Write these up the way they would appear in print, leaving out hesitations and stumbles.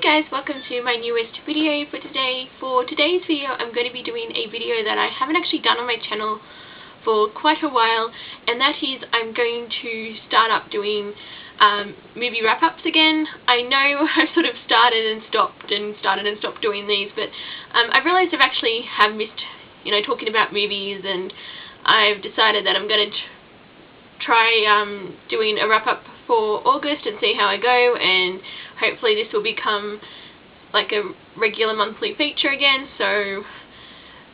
Hey guys, welcome to my newest video for today. For today's video I'm going to be doing a video that I haven't actually done on my channel for quite a while, and that is I'm going to start up doing movie wrap-ups again. I know I've sort of started and stopped doing these, but I've realised I've actually missed, talking about movies, and I've decided that I'm going to try doing a wrap-up for August and see how I go, and hopefully this will become like a regular monthly feature again. So,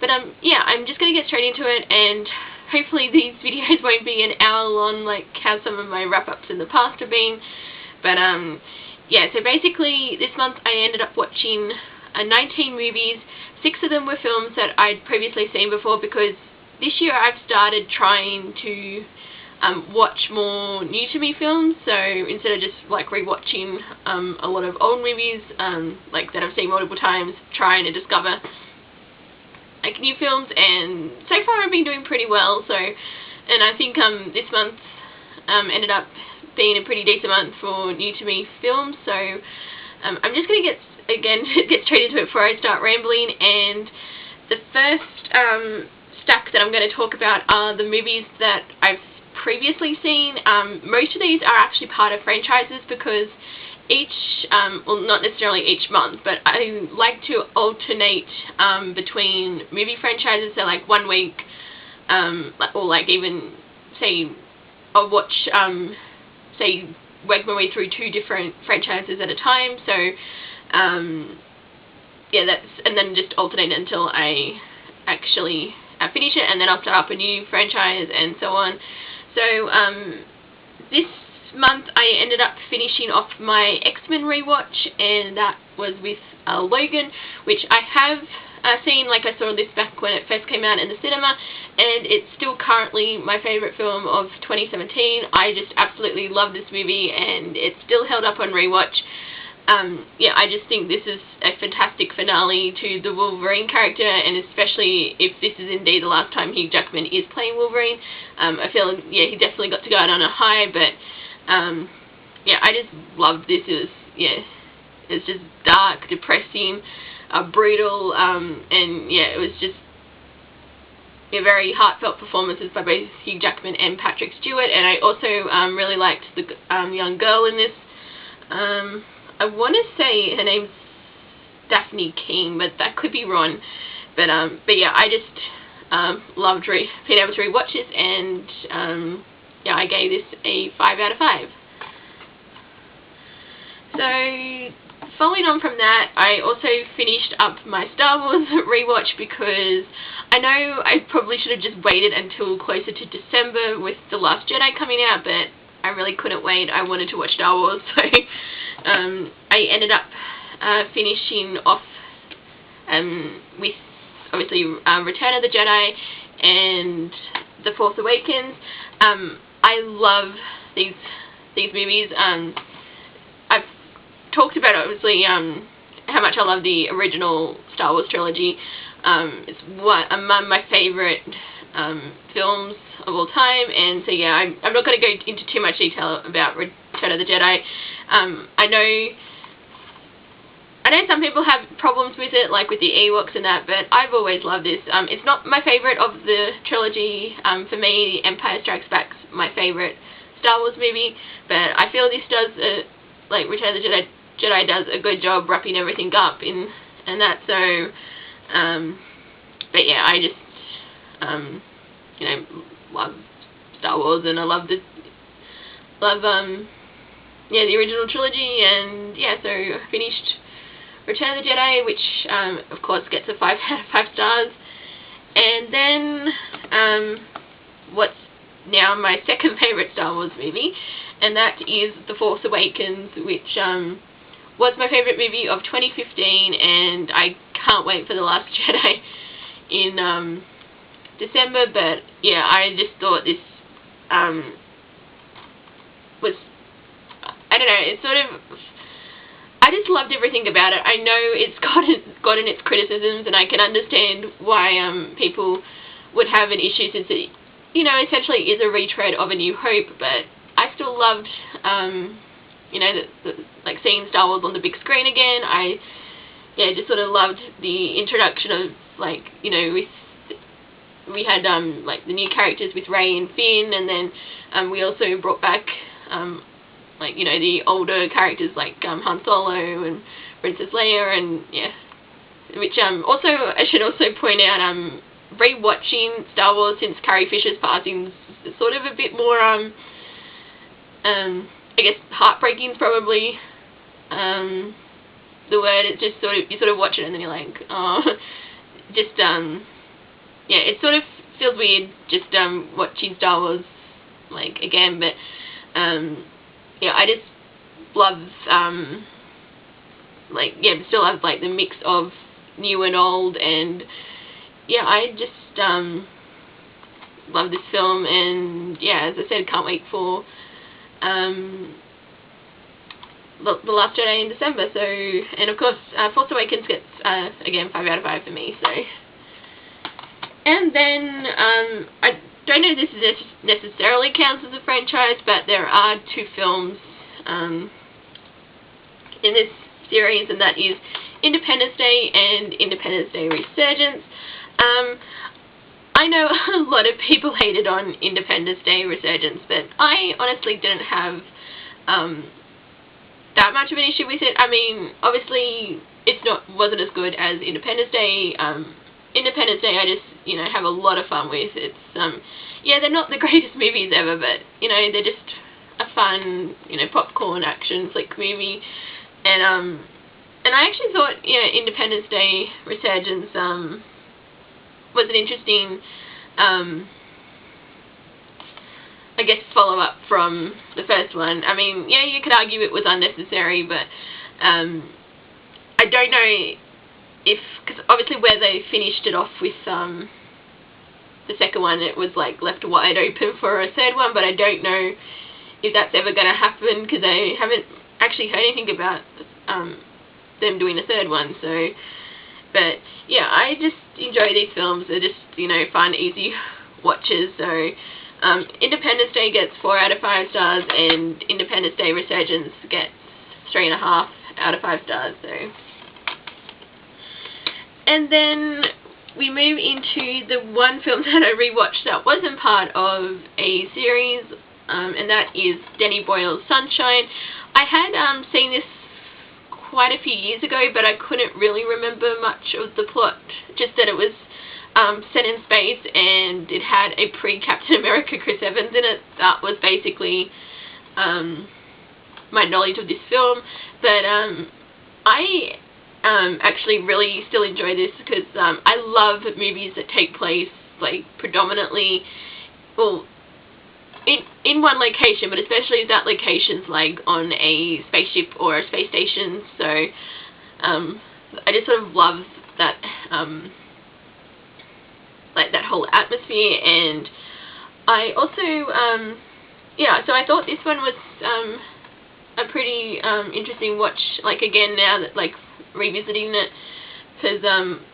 but yeah, I'm just going to get straight into it, and hopefully these videos won't be an hour long like how some of my wrap-ups in the past have been. But yeah, so basically this month I ended up watching 19 movies. 6 of them were films that I'd previously seen before, because this year I've started trying to watch more new to me films, so instead of just like rewatching a lot of old movies like that I've seen multiple times, trying to discover like new films, and so far I've been doing pretty well. So, and I think this month ended up being a pretty decent month for new to me films. So I'm just going to get straight into it before I start rambling. And the first stack that I'm going to talk about are the movies that I've previously seen. Most of these are actually part of franchises, because each, well, not necessarily each month, but I like to alternate between movie franchises. So like 1 week, or like even say I'll watch, say, work my way through 2 different franchises at a time. So yeah, and then just alternate until I actually finish it, and then I'll start up a new franchise and so on. So this month I ended up finishing off my X-Men rewatch, and that was with Logan, which I have seen. Like, I saw this back when it first came out in the cinema, and it's still currently my favourite film of 2017. I just absolutely love this movie, and it's still held up on rewatch. Yeah, I just think this is a fantastic finale to the Wolverine character, and especially if this is indeed the last time Hugh Jackman is playing Wolverine. I feel, yeah, he definitely got to go out on a high, but yeah, I just loved this. It was, yeah, it's just dark, depressing, brutal, and yeah, it was just very heartfelt performances by both Hugh Jackman and Patrick Stewart. And I also really liked the young girl in this. I want to say her name's Daphne King, but that could be wrong. But yeah, I just loved being able to rewatch this, and yeah, I gave this a 5 out of 5. So following on from that, I also finished up my Star Wars rewatch, because I know I probably should have just waited until closer to December with The Last Jedi coming out, but I really couldn't wait. I wanted to watch Star Wars, so I ended up finishing off with, obviously, Return of the Jedi and The Force Awakens. I love these movies. I've talked about, obviously, how much I love the original Star Wars trilogy. It's among my favourite films of all time, and so yeah, I'm not going to go into too much detail about Return of the Jedi. I know some people have problems with it, like with the Ewoks and that, but I've always loved this. It's not my favourite of the trilogy. For me, Empire Strikes Back's my favourite Star Wars movie, but I feel this does, like Return of the Jedi does a good job wrapping everything up in and that. So, but yeah, I just love Star Wars, and I love yeah, the original trilogy. And yeah, so I finished Return of the Jedi, which of course gets a 5 out of 5 stars. And then what's now my second favourite Star Wars movie, and that is The Force Awakens, which was my favourite movie of 2015, and I can't wait for The Last Jedi in December. But yeah, I just thought this was, I don't know, it's sort of, I just loved everything about it. I know it's gotten its criticisms, and I can understand why people would have an issue, since it, essentially is a retread of A New Hope, but I still loved, the like seeing Star Wars on the big screen again. I just sort of loved the introduction of, like, you know, we had like the new characters with Rey and Finn, and then we also brought back like, you know, the older characters like Han Solo and Princess Leia, and which also I should also point out, rewatching Star Wars since Carrie Fisher's passing is sort of a bit more I guess heartbreaking is probably the word. It's just sort of, you sort of watch it and then you're like, oh, just it sort of feels weird just watching Star Wars like again, but I just love still have like the mix of new and old, and I just love this film, and as I said, can't wait for The Last Jedi in December. So, and of course, Force Awakens gets again 5 out of 5 for me. So, and then I don't know if this necessarily counts as a franchise, but there are 2 films in this series, and that is Independence Day and Independence Day Resurgence. I know a lot of people hated on Independence Day Resurgence, but I honestly didn't have that much of an issue with it. I mean, obviously it wasn't as good as Independence Day. Independence Day I just, you know, have a lot of fun with. It's they're not the greatest movies ever, but, you know, they're just a fun, you know, popcorn action flick movie. And I actually thought, Independence Day Resurgence was an interesting, I guess, follow-up from the first one. I mean, you could argue it was unnecessary, but I don't know if, because obviously where they finished it off with the second one, it was like left wide open for a third one, but I don't know if that's ever going to happen, because I haven't actually heard anything about them doing a third one. So, but I just enjoy these films. They're just, you know, fun, easy watches. So Independence Day gets 4 out of 5 stars, and Independence Day Resurgence gets 3.5 out of 5 stars. So, and then we move into the one film that I rewatched that wasn't part of a series, and that is Danny Boyle's Sunshine. I had seen this quite a few years ago, but I couldn't really remember much of the plot, just that it was set in space and it had a pre-Captain America Chris Evans in it. That was basically my knowledge of this film, but I actually really still enjoy this, because I love movies that take place like predominantly, well, in one location, but especially if that location's like on a spaceship or a space station. So I just sort of love that like that whole atmosphere. And I also so I thought this one was a pretty interesting watch, like, again, now that, like, revisiting it, because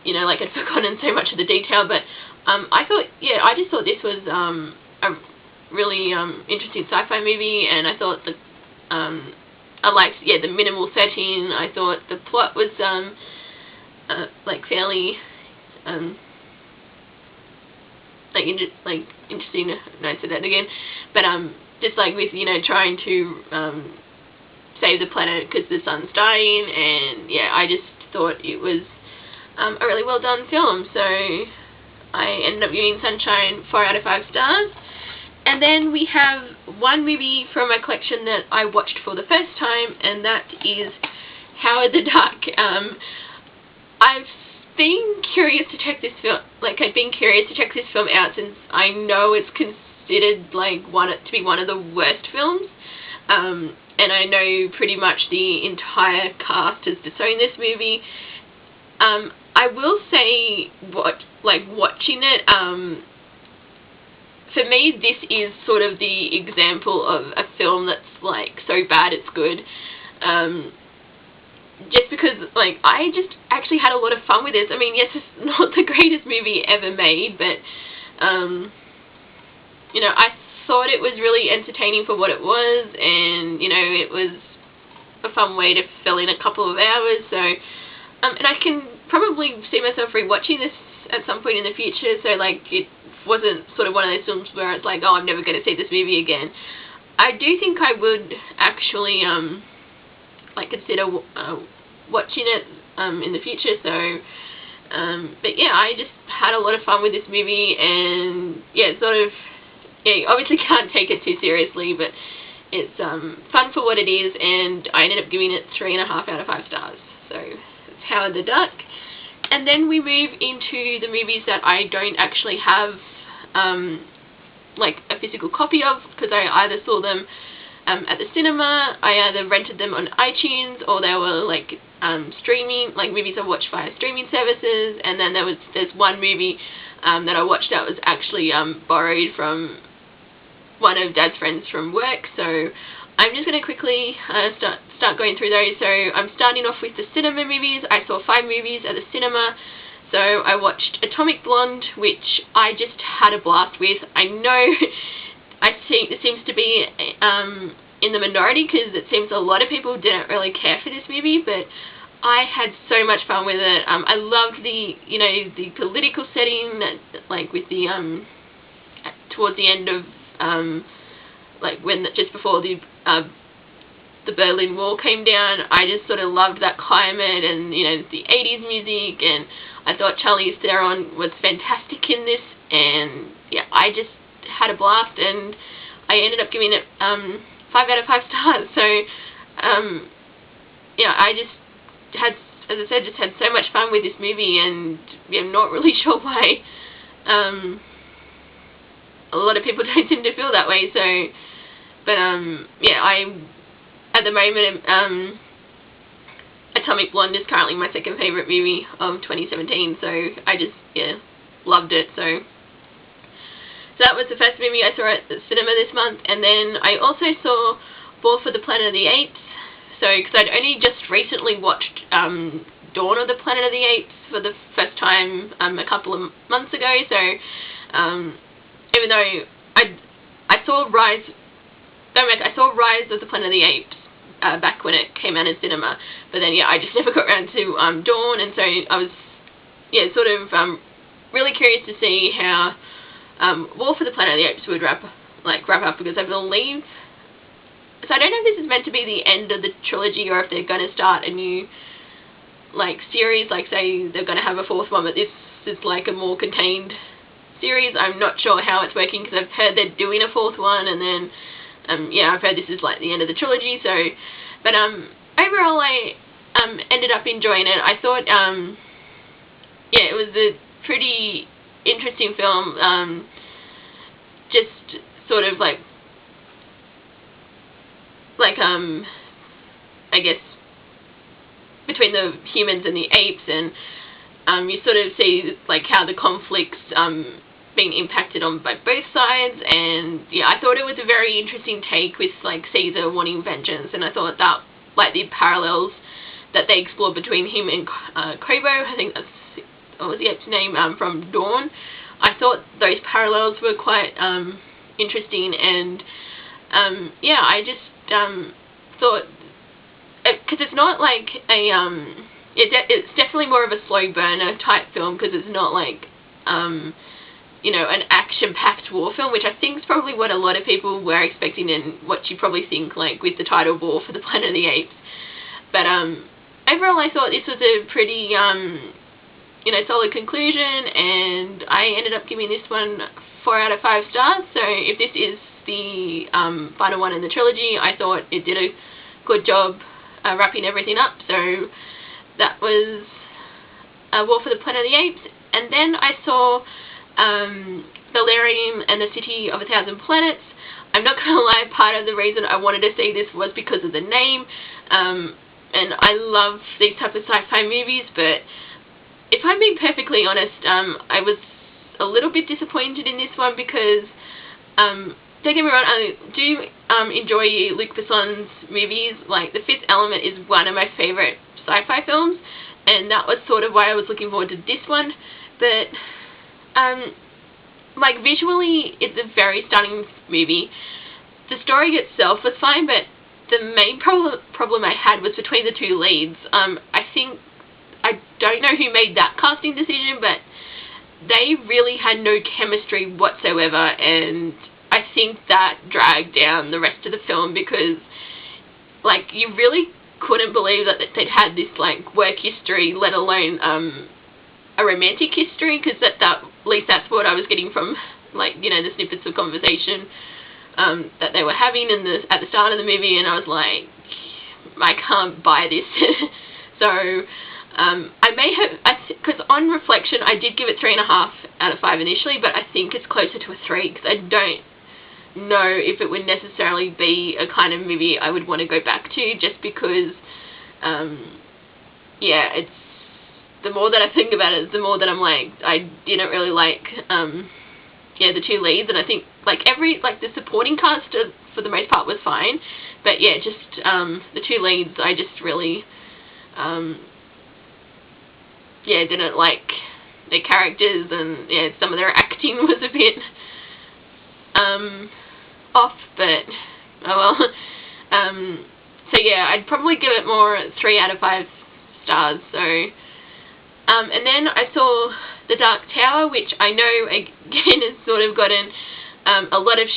you know, like, I'd forgotten so much of the detail, but I thought, I just thought this was a really interesting sci-fi movie, and I thought that I liked the minimal setting. I thought the plot was like fairly interesting. No, I said that again, but just like with, you know, trying to save the planet because the sun's dying, and I just thought it was a really well done film. So I ended up giving Sunshine 4 out of 5 stars. And then we have one movie from my collection that I watched for the first time, and that is Howard the Duck. I've been curious to check this film. I've been curious to check this film out since I know it's considered like to be one of the worst films. And I know pretty much the entire cast has disowned this movie. I will say, watching it, for me, this is sort of the example of a film that's, like, so bad it's good. Just because, like, I just actually had a lot of fun with this. I mean, yes, it's not the greatest movie ever made, but, you know, I thought it was really entertaining for what it was, and, you know, it was a fun way to fill in a couple of hours. So, and I can probably see myself rewatching this at some point in the future. So like, it wasn't sort of one of those films where it's like, oh, I'm never going to see this movie again. I do think I would actually like consider watching it in the future. So, but yeah, I just had a lot of fun with this movie, and yeah, sort of, yeah, obviously can't take it too seriously, but it's fun for what it is, and I ended up giving it 3.5 out of 5 stars. So it's Howard the Duck. And then we move into the movies that I don't actually have like a physical copy of, because I either saw them at the cinema, I either rented them on iTunes, or they were like streaming, like movies I watched via streaming services. And then there's one movie that I watched that was actually borrowed from one of Dad's friends from work. So I'm just going to quickly start going through those. So I'm starting off with the cinema movies. I saw 5 movies at the cinema. So I watched Atomic Blonde, which I just had a blast with. I know I think it seems to be in the minority, because it seems a lot of people didn't really care for this movie, but I had so much fun with it. I loved the, you know, the political setting, that, like with the towards the end of like when just before the Berlin Wall came down. I just sort of loved that climate, and you know, the 80s music, and I thought Charlize Theron was fantastic in this, and yeah, I just had a blast, and I ended up giving it 5 out of 5 stars. So yeah, I just had, as I said, just had so much fun with this movie, and yeah, I'm not really sure why a lot of people don't seem to feel that way. So, but yeah, at the moment, Atomic Blonde is currently my second favourite movie of 2017, so I just, yeah, loved it. So that was the first movie I saw at the cinema this month. And then I also saw War for the Planet of the Apes, so, because I'd only just recently watched Dawn of the Planet of the Apes for the first time a couple of months ago. So even though I saw Rise of the Planet of the Apes back when it came out in cinema, but then yeah, I just never got around to Dawn, and so I was, yeah, sort of really curious to see how War for the Planet of the Apes would wrap up, because I believe, so I don't know if this is meant to be the end of the trilogy, or if they're going to start a new like series, like say they're going to have a 4th one, but this is like a more contained series. I'm not sure how it's working, because I've heard they're doing a 4th one, and then yeah, I've heard this is like the end of the trilogy. So, but overall I ended up enjoying it. I thought yeah, it was a pretty interesting film, just sort of like I guess between the humans and the apes, and you sort of see like how the conflicts being impacted on by both sides. And yeah, I thought it was a very interesting take with like Caesar wanting vengeance, and I thought that like the parallels that they explored between him and Kobo, I think that's, what was the ape's name, from Dawn. I thought those parallels were quite interesting, and yeah, I just thought, because it's not like a it's definitely more of a slow burner type film, because it's not like you know, an action-packed war film, which I think is probably what a lot of people were expecting, and what you probably think like with the title War for the Planet of the Apes. But overall I thought this was a pretty you know, solid conclusion, and I ended up giving this one 4 out of 5 stars. So if this is the final one in the trilogy, I thought it did a good job wrapping everything up. So that was War for the Planet of the Apes. And then I saw Valerian and the City of a Thousand Planets. I'm not going to lie, part of the reason I wanted to see this was because of the name, and I love these type of sci-fi movies, but if I'm being perfectly honest, I was a little bit disappointed in this one, because don't get me wrong, I do enjoy Luc Besson's movies. Like The Fifth Element is one of my favourite sci-fi films, and that was sort of why I was looking forward to this one. But like visually, it's a very stunning movie. The story itself was fine, but the main problem I had was between the two leads. I don't know who made that casting decision, but they really had no chemistry whatsoever, and I think that dragged down the rest of the film because, like, you really couldn't believe that they'd had this, like, work history, let alone a romantic history, because at least that's what I was getting from, like, you know, the snippets of conversation that they were having at the start of the movie, and I was like, I can't buy this. So I may have, because on reflection I did give it 3.5 out of 5 initially, but I think it's closer to a 3 because I don't know if it would necessarily be a kind of movie I would want to go back to, just because yeah, it's, the more that I think about it, the more that I'm like, I didn't really like yeah, the two leads, and I think like the supporting cast for the most part was fine, but yeah, just the two leads I just really yeah, didn't like their characters, and yeah, some of their acting was a bit off, but oh well. So yeah, I'd probably give it more 3 out of 5 stars. So and then I saw The Dark Tower, which I know again has sort of gotten a lot of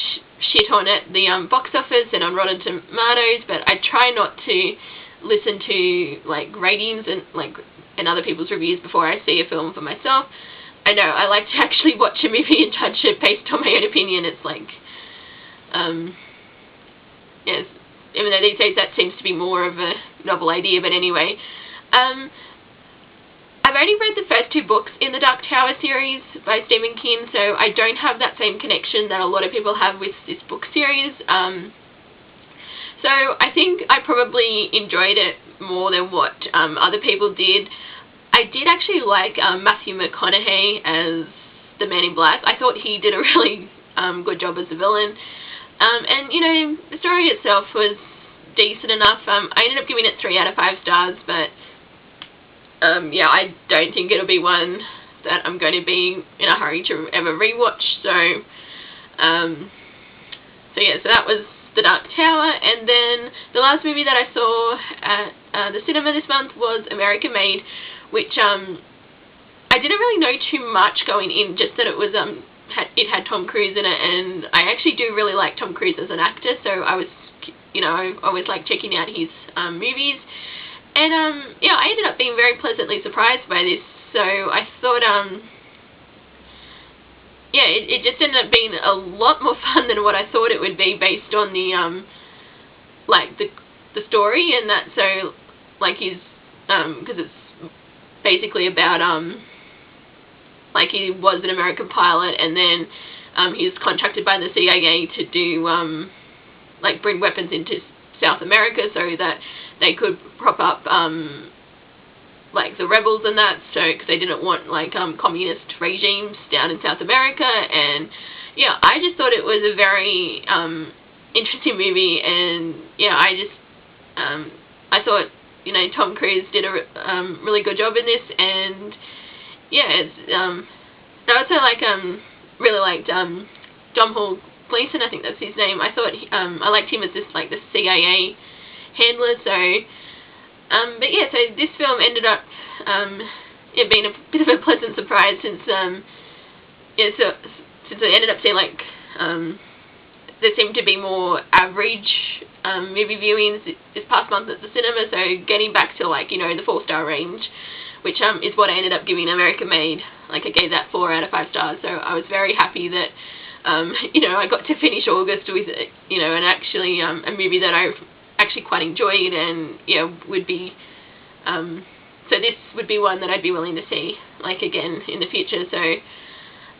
shit on it, the box office and on Rotten Tomatoes, but I try not to listen to like ratings and other people's reviews before I see a film for myself. I know I like to actually watch a movie and judge it based on my own opinion. It's like yes, even though these days that seems to be more of a novel idea, but anyway. I've only read the first 2 books in the Dark Tower series by Stephen King, so I don't have that same connection that a lot of people have with this book series. So I think I probably enjoyed it more than what other people did. I did actually like Matthew McConaughey as the Man in Black. I thought he did a really good job as the villain. And, you know, the story itself was decent enough. I ended up giving it 3 out of 5 stars, but yeah, I don't think it'll be one that I'm going to be in a hurry to ever rewatch. So, so yeah, so that was The Dark Tower. And then the last movie that I saw at the cinema this month was American Made, which I didn't really know too much going in, just that it was it had Tom Cruise in it, and I actually do really like Tom Cruise as an actor, so I was, you know, I always like checking out his movies. And yeah, I ended up being very pleasantly surprised by this. So I thought yeah, it just ended up being a lot more fun than what I thought it would be, based on the like the story, and that. So like he's because it's basically about like he was an American pilot, and then he was contracted by the CIA to do like bring weapons into South America so that they could prop up like the rebels and that, so because they didn't want like communist regimes down in South America. And yeah, I just thought it was a very interesting movie, and yeah, I thought, you know, Tom Cruise did a really good job in this. And yeah, it's I also like really liked Domhnall Gleeson, I think that's his name. I thought I liked him as this, like, the CIA handler. So but yeah, so this film ended up it being a bit of a pleasant surprise, since yeah, so since I ended up seeing like there seemed to be more average movie viewings this past month at the cinema, so getting back to, like, you know, the 4-star range, which is what I ended up giving American Made. Like, I gave that 4 out of 5 stars, so I was very happy that you know, I got to finish August with, you know, and actually a movie that I actually quite enjoyed, and yeah, would be so this would be one that I'd be willing to see, like, again in the future. So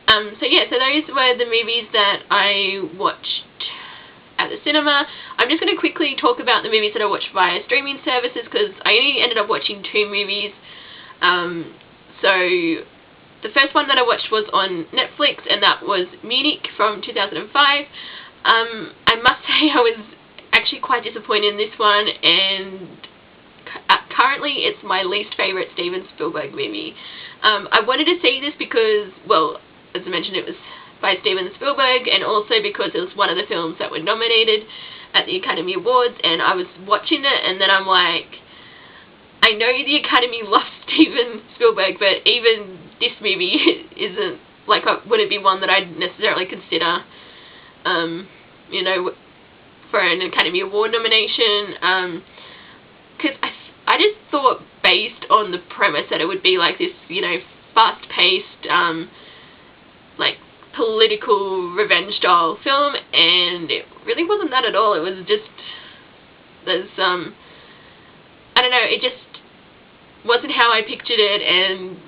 so yeah, so those were the movies that I watched at the cinema. I'm just going to quickly talk about the movies that I watched via streaming services, because I only ended up watching 2 movies. So the first one that I watched was on Netflix, and that was Munich from 2005. I must say I was actually quite disappointed in this one, and currently it's my least favourite Steven Spielberg movie. I wanted to see this because, well, as I mentioned, it was by Steven Spielberg, and also because it was one of the films that were nominated at the Academy Awards, and I was watching it, and then I'm like, I know the Academy loves Steven Spielberg, but even this movie isn't, like, wouldn't be one that I'd necessarily consider, you know, for an Academy Award nomination, because I just thought, based on the premise, that it would be like this, you know, fast-paced, like, political revenge style film, and it really wasn't that at all. It was just, there's, I don't know, it just wasn't how I pictured it, and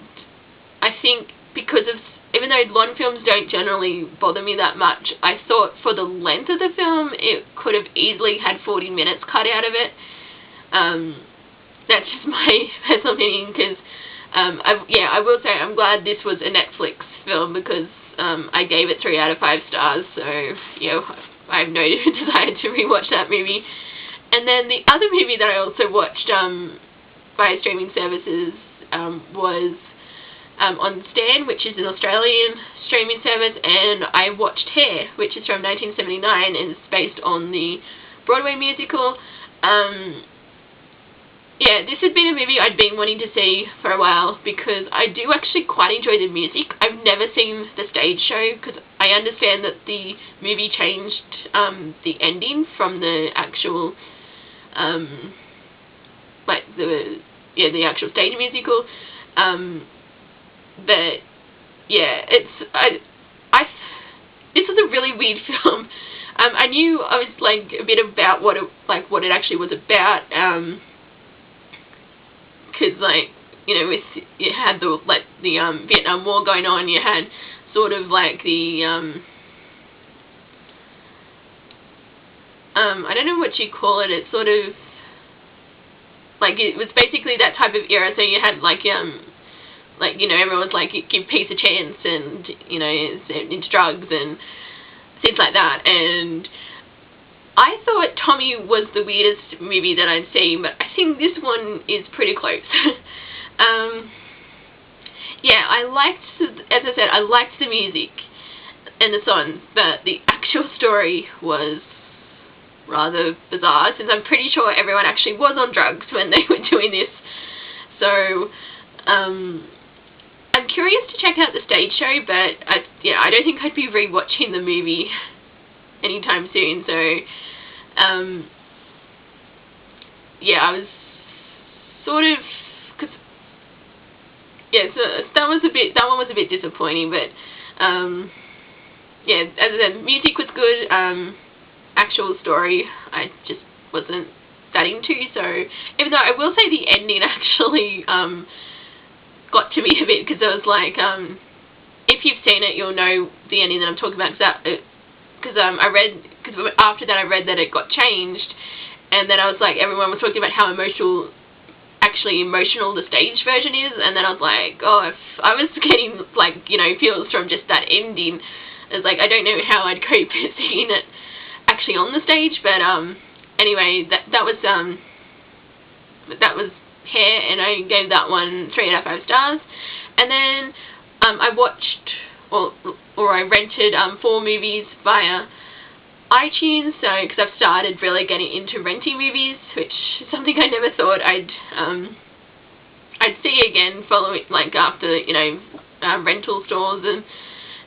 I think because of, even though long films don't generally bother me that much, I thought for the length of the film, it could have easily had 40 minutes cut out of it. That's just my personal opinion, because, I will say I'm glad this was a Netflix film, because I gave it 3 out of 5 stars, so, you know, I have no desire to rewatch that movie. And then the other movie that I also watched by streaming services was on Stan, which is an Australian streaming service, and I watched Hair, which is from 1979 and is based on the Broadway musical. Yeah, this had been a movie I'd been wanting to see for a while, because I do actually quite enjoy the music. I've never seen the stage show, because I understand that the movie changed the ending from the actual, like, the actual stage musical. But, yeah, this was a really weird film. I knew I was, like, a bit about what it actually was about, because, like, you know, you had the Vietnam War going on, you had sort of, like, the, I don't know what you call it, it's sort of, like, it was basically that type of era, so you had, like, you know, everyone was like, give peace a chance, and, you know, into drugs and things like that, and I thought Tommy was the weirdest movie that I'd seen, but I think this one is pretty close. Yeah, I liked, as I said, I liked the music and the songs, but the actual story was rather bizarre, since I'm pretty sure everyone actually was on drugs when they were doing this. So, I'm curious to check out the stage show, but I don't think I'd be rewatching the movie anytime soon. So, yeah, I was sort of, cause, yeah, so that one was a bit disappointing, but, yeah, as I said, music was good, actual story I just wasn't that into, so, even though I will say the ending actually, got to me a bit, because I was like, if you've seen it, you'll know the ending that I'm talking about, because after that I read that it got changed, and then I was like, everyone was talking about how emotional the stage version is, and then I was like, oh, if I was getting, like, you know, feels from just that ending, I was like, I don't know how I'd cope seeing it actually on the stage, but, anyway, that was Hair, and I gave that one 3 out of 5 stars. And then I watched, or I rented 4 movies via iTunes, so, because I've started really getting into renting movies, which is something I never thought I'd see again following, like, after, you know, rental stores and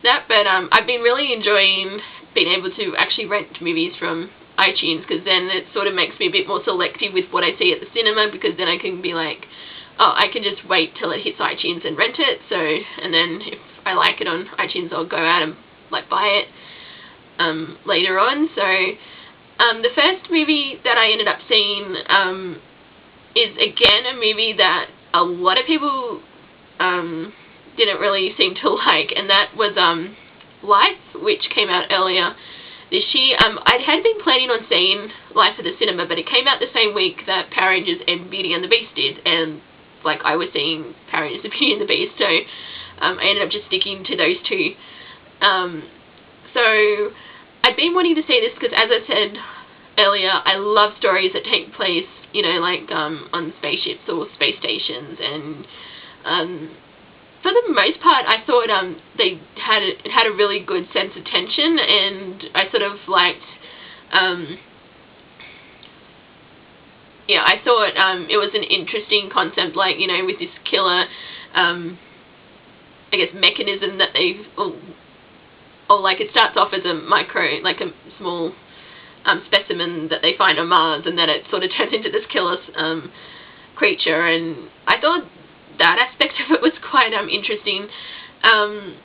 that, but I've been really enjoying being able to actually rent movies from iTunes, because then it sort of makes me a bit more selective with what I see at the cinema, because then I can be like, oh, I can just wait till it hits iTunes and rent it, so, and then if I like it on iTunes, I'll go out and, like, buy it later on. So the first movie that I ended up seeing is, again, a movie that a lot of people didn't really seem to like, and that was Life, which came out earlier this year. I had been planning on seeing Life at the cinema, but it came out the same week that Power Rangers and Beauty and the Beast did, and, like, I was seeing Power Rangers and Beauty and the Beast, so I ended up just sticking to those two. So I'd been wanting to see this because, as I said earlier, I love stories that take place, you know, like, on spaceships or space stations, and for the most part, I thought they had a really good sense of tension, and I sort of liked, yeah, I thought it was an interesting concept, like, you know, with this killer, I guess, mechanism that they, or like it starts off as a like a small specimen that they find on Mars, and then it sort of turns into this killer creature, and I thought that aspect of it was quite interesting. And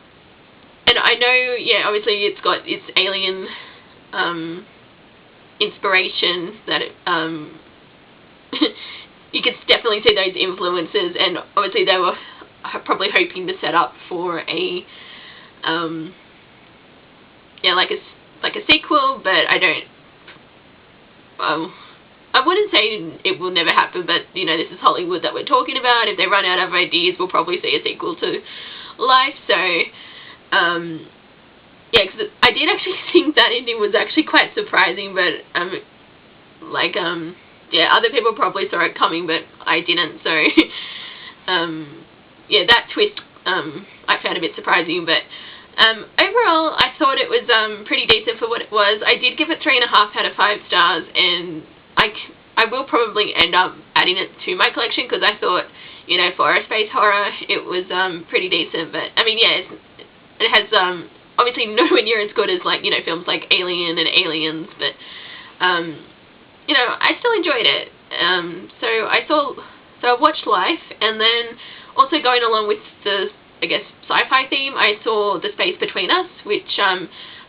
I know, yeah, obviously it's got its alien inspiration that it, you could definitely see those influences, and obviously they were probably hoping to set up for a yeah, like a sequel, but I don't, I wouldn't say it will never happen, but, you know, this is Hollywood that we're talking about. If they run out of ideas, we'll probably see a sequel to Life. So, yeah, because I did actually think that ending was actually quite surprising, but, like, yeah, other people probably saw it coming, but I didn't, so, yeah, that twist, I found a bit surprising, but, overall, I thought it was, pretty decent for what it was. I did give it 3.5 out of 5 stars, and I will probably end up adding it to my collection, because I thought, you know, for a space horror, it was, pretty decent, but, I mean, yeah, it has, obviously nowhere near as good as, like, you know, films like Alien and Aliens, but, you know, I still enjoyed it. So I watched Life, and then also going along with the, I guess, sci-fi theme, I saw The Space Between Us, which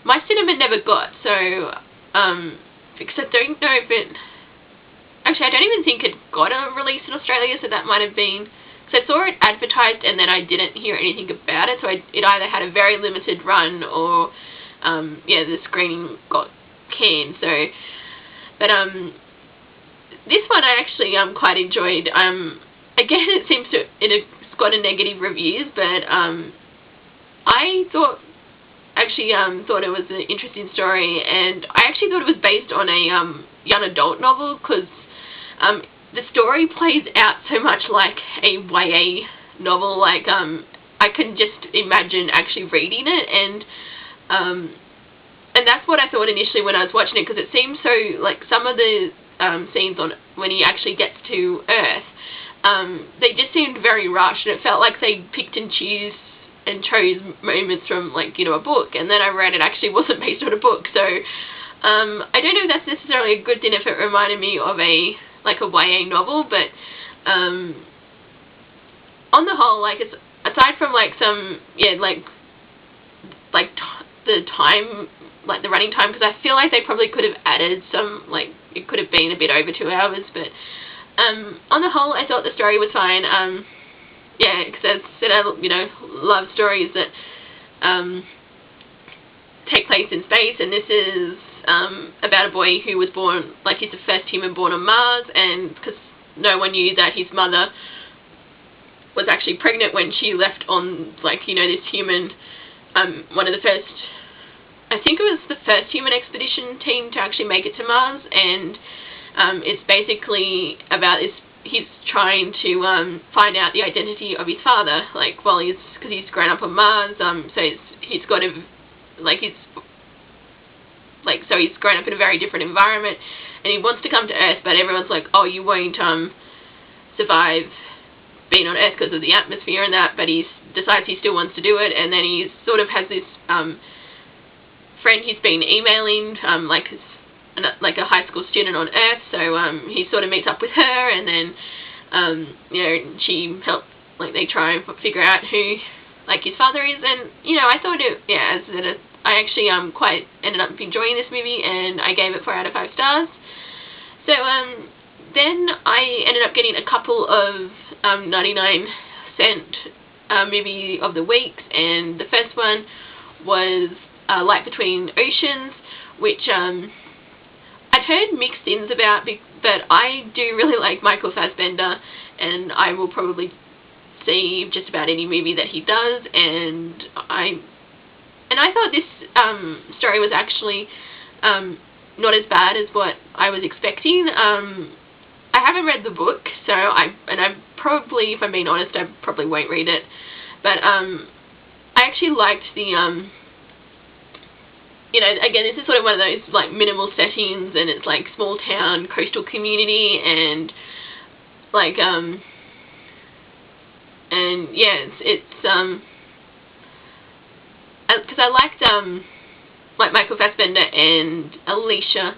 my cinema never got, so because I don't know if it, actually I don't even think it got a release in Australia, so that might have been, because I saw it advertised and then I didn't hear anything about it, so it either had a very limited run or yeah, the screening got canned. So, but this one I actually quite enjoyed. Again, it seems to, it's got a negative reviews, but I thought thought it was an interesting story, and I actually thought it was based on a young adult novel, because the story plays out so much like a YA novel. Like I can just imagine actually reading it, and that's what I thought initially when I was watching it, because it seemed so, like, some of the scenes on when he actually gets to Earth, they just seemed very rushed, and it felt like they picked and chose moments from, like, you know, a book, and then I read it actually wasn't based on a book, so I don't know if that's necessarily a good thing if it reminded me of a YA novel, but on the whole, like, it's, aside from, like, some, yeah, the time, like, the running time, because I feel like they probably could have added some, like, it could have been a bit over 2 hours, but on the whole, I thought the story was fine. Yeah, because as I said, I, you know, love stories that take place in space, and this is about a boy who was born, like, he's the first human born on Mars, and because no one knew that his mother was actually pregnant when she left on, like, you know, this human, one of the first, I think it was the first human expedition team to actually make it to Mars, and it's basically about this, he's trying to find out the identity of his father, like, while because he's grown up on Mars, so he's got a, like, so he's grown up in a very different environment, and he wants to come to Earth, but everyone's like, oh, you won't survive being on Earth because of the atmosphere and that, but he decides he still wants to do it, and then he sort of has this friend he's been emailing, like a high school student on Earth, so he sort of meets up with her, and then you know, she helps, like, they try and figure out who, like, his father is, and, you know, I thought it, yeah, as I actually quite ended up enjoying this movie, and I gave it 4 out of 5 stars. So then I ended up getting a couple of 99-cent movie of the week, and the first one was Light Between Oceans, which I'd heard mixed things about, but I do really like Michael Fassbender, and I will probably see just about any movie that he does, and I thought this story was actually not as bad as what I was expecting. I haven't read the book, so I probably, if I'm being honest, I probably won't read it. But I actually liked the you know, again, this is sort of one of those like minimal settings, and it's like small town coastal community, and like and yeah, it's because I liked like Michael Fassbender and Alicia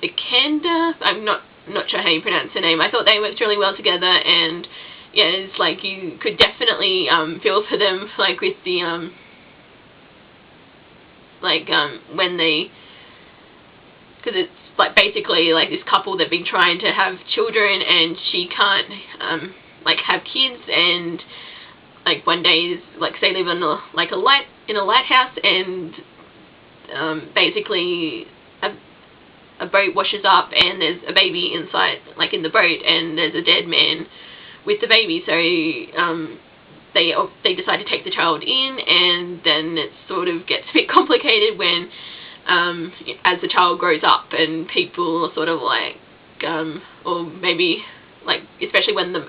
Vikander. I'm not sure how you pronounce her name. I thought they worked really well together, and yeah, it's like you could definitely feel for them, like with the when they, because it's like basically like this couple that've been trying to have children, and she can't like have kids, and like one day, like they live in a lighthouse, and basically a boat washes up, and there's a baby inside, like in the boat, and there's a dead man with the baby. So they decide to take the child in, and then it sort of gets a bit complicated when as the child grows up, and people are sort of like or maybe like especially when the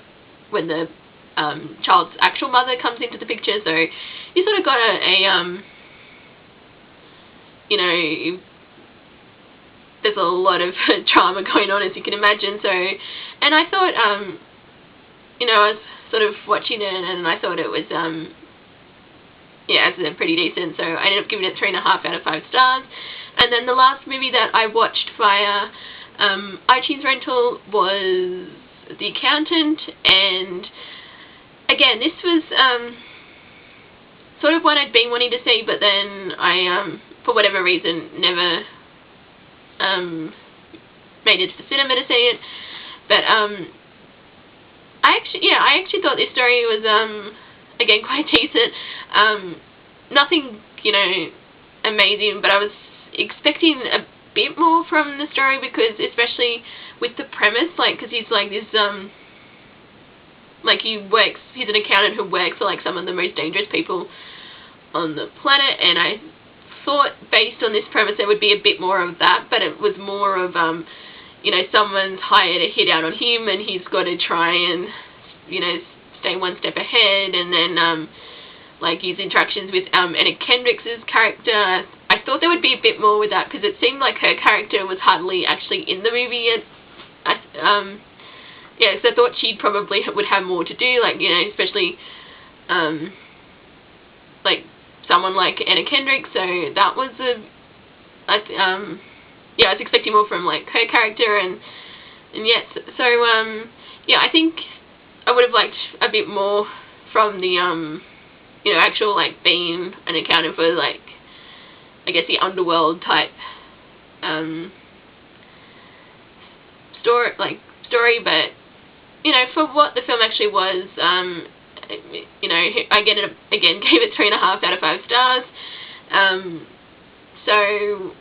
child's actual mother comes into the picture. So you sort of got a you know, there's a lot of drama going on, as you can imagine. So, and I thought you know, I was sort of watching it, and I thought it was yeah, it's pretty decent. So I ended up giving it 3.5 out of 5 stars. And then the last movie that I watched via iTunes rental was The Accountant, and again, this was sort of one I'd been wanting to see, but then I for whatever reason never made it to the cinema to see it. But I actually thought this story was again quite decent. Nothing, you know, amazing, but I was expecting a bit more from the story, because especially with the premise, like, because he's like this like he's an accountant who works for like some of the most dangerous people on the planet, and I thought based on this premise there would be a bit more of that, but it was more of you know, someone's hired a hit out on him, and he's got to try and, you know, stay one step ahead, and then like his interactions with Anna Kendrick's character. I thought there would be a bit more with that, because it seemed like her character was hardly actually in the movie yet. Yeah, so I thought she probably would have more to do, like, you know, especially like someone like Anna Kendrick. So that was yeah, I was expecting more from like her character, and yes, so yeah, I think I would have liked a bit more from the you know, actual like being an accountant for like, I guess, the underworld type story, but you know, for what the film actually was, you know, I gave it 3.5 out of 5 stars. So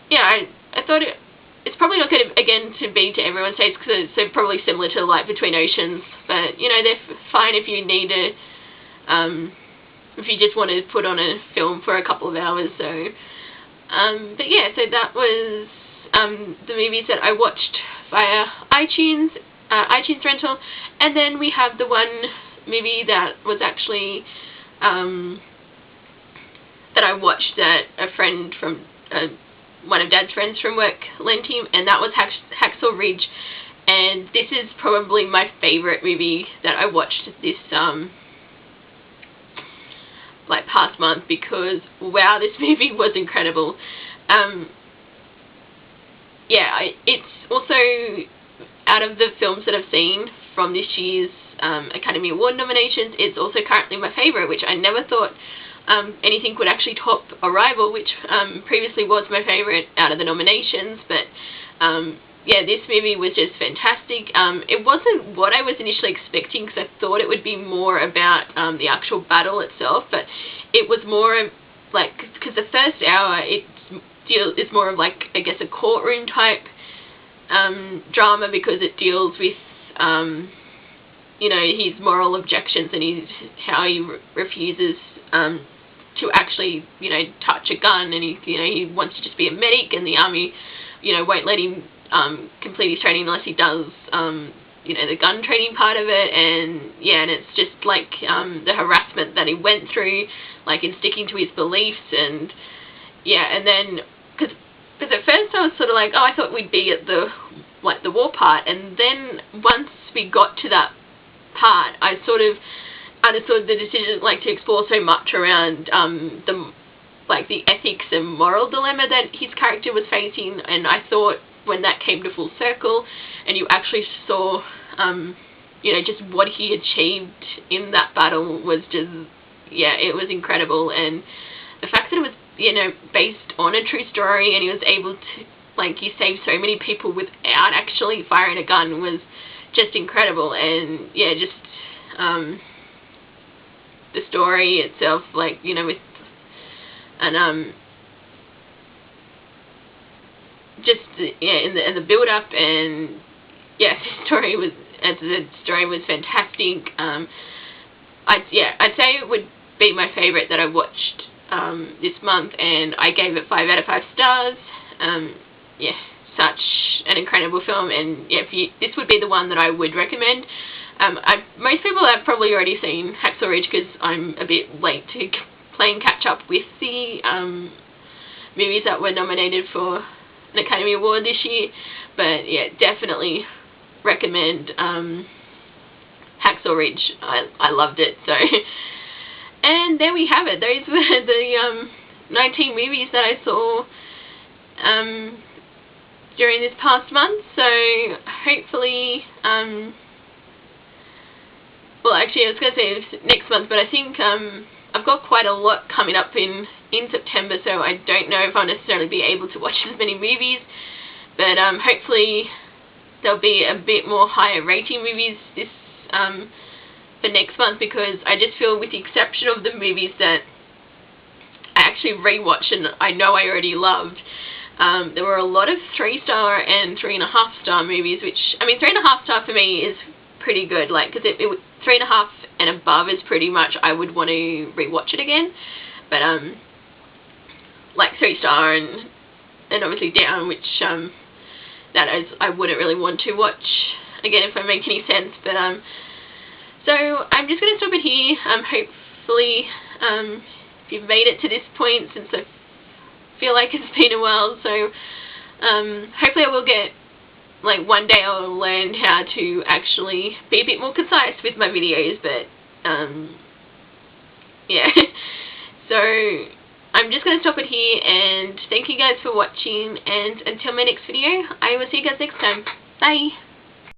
yeah, I thought it's probably not going to, again, to be to everyone's taste, because it's probably similar to Light Between Oceans, but you know, they're fine if you need to, if you just want to put on a film for a couple of hours. So but yeah, so that was the movies that I watched via iTunes rental. And then we have the one movie that was actually that I watched that a friend from one of Dad's friends from work lent him, and that was Hacksaw Ridge. And this is probably my favourite movie that I watched this like past month, because wow, this movie was incredible. Yeah, it's also, out of the films that I've seen from this year's Academy Award nominations, it's also currently my favourite, which I never thought anything could actually top Arrival, which previously was my favourite out of the nominations. But yeah, this movie was just fantastic. It wasn't what I was initially expecting, because I thought it would be more about the actual battle itself, but it was more like, because the first hour it's more of like, I guess, a courtroom type drama, because it deals with you know, his moral objections, and how he refuses to actually, you know, touch a gun, and he wants to just be a medic, and the army, you know, won't let him complete his training unless he does you know, the gun training part of it, and yeah, and it's just like the harassment that he went through, like in sticking to his beliefs, and yeah, and then because at first I was sort of like, oh, I thought we'd be at the war part, and then once we got to that part, I sort of understood the decision, like, to explore so much around the ethics and moral dilemma that his character was facing, and I thought when that came to full circle and you actually saw you know, just what he achieved in that battle was just, yeah, it was incredible. And the fact that it was, you know, based on a true story, and he was able to, like, he saved so many people without actually firing a gun was just incredible. And yeah, just the story itself, like, you know, with just yeah, in the build up, and yeah, the story was fantastic. I'd say it would be my favorite that I watched this month, and I gave it 5 out of 5 stars. Yeah, such an incredible film, and yeah, this would be the one that I would recommend. Most people have probably already seen Hacksaw Ridge because I'm a bit late to playing catch up with the movies that were nominated for an Academy Award this year, but yeah, definitely recommend Hacksaw Ridge. I loved it. So, and there we have it. Those were the 19 movies that I saw during this past month. So hopefully, well, actually I was going to say it's next month, but I think I've got quite a lot coming up in September, so I don't know if I'll necessarily be able to watch as many movies, but hopefully there'll be a bit more higher rating movies this for next month, because I just feel, with the exception of the movies that I actually rewatched and I know I already loved, there were a lot of 3-star and 3.5-star movies, which, I mean, 3.5-star for me is pretty good, like, because it 3.5 and above is pretty much, I would want to rewatch it again, but like 3-star and obviously down, which that is, I wouldn't really want to watch again, if I make any sense. But so I'm just going to stop it here. Hopefully if you've made it to this point, since I feel like it's been a while, so hopefully I will get, like, one day I'll learn how to actually be a bit more concise with my videos, but yeah. So I'm just going to stop it here, and thank you guys for watching, and until my next video, I will see you guys next time. Bye!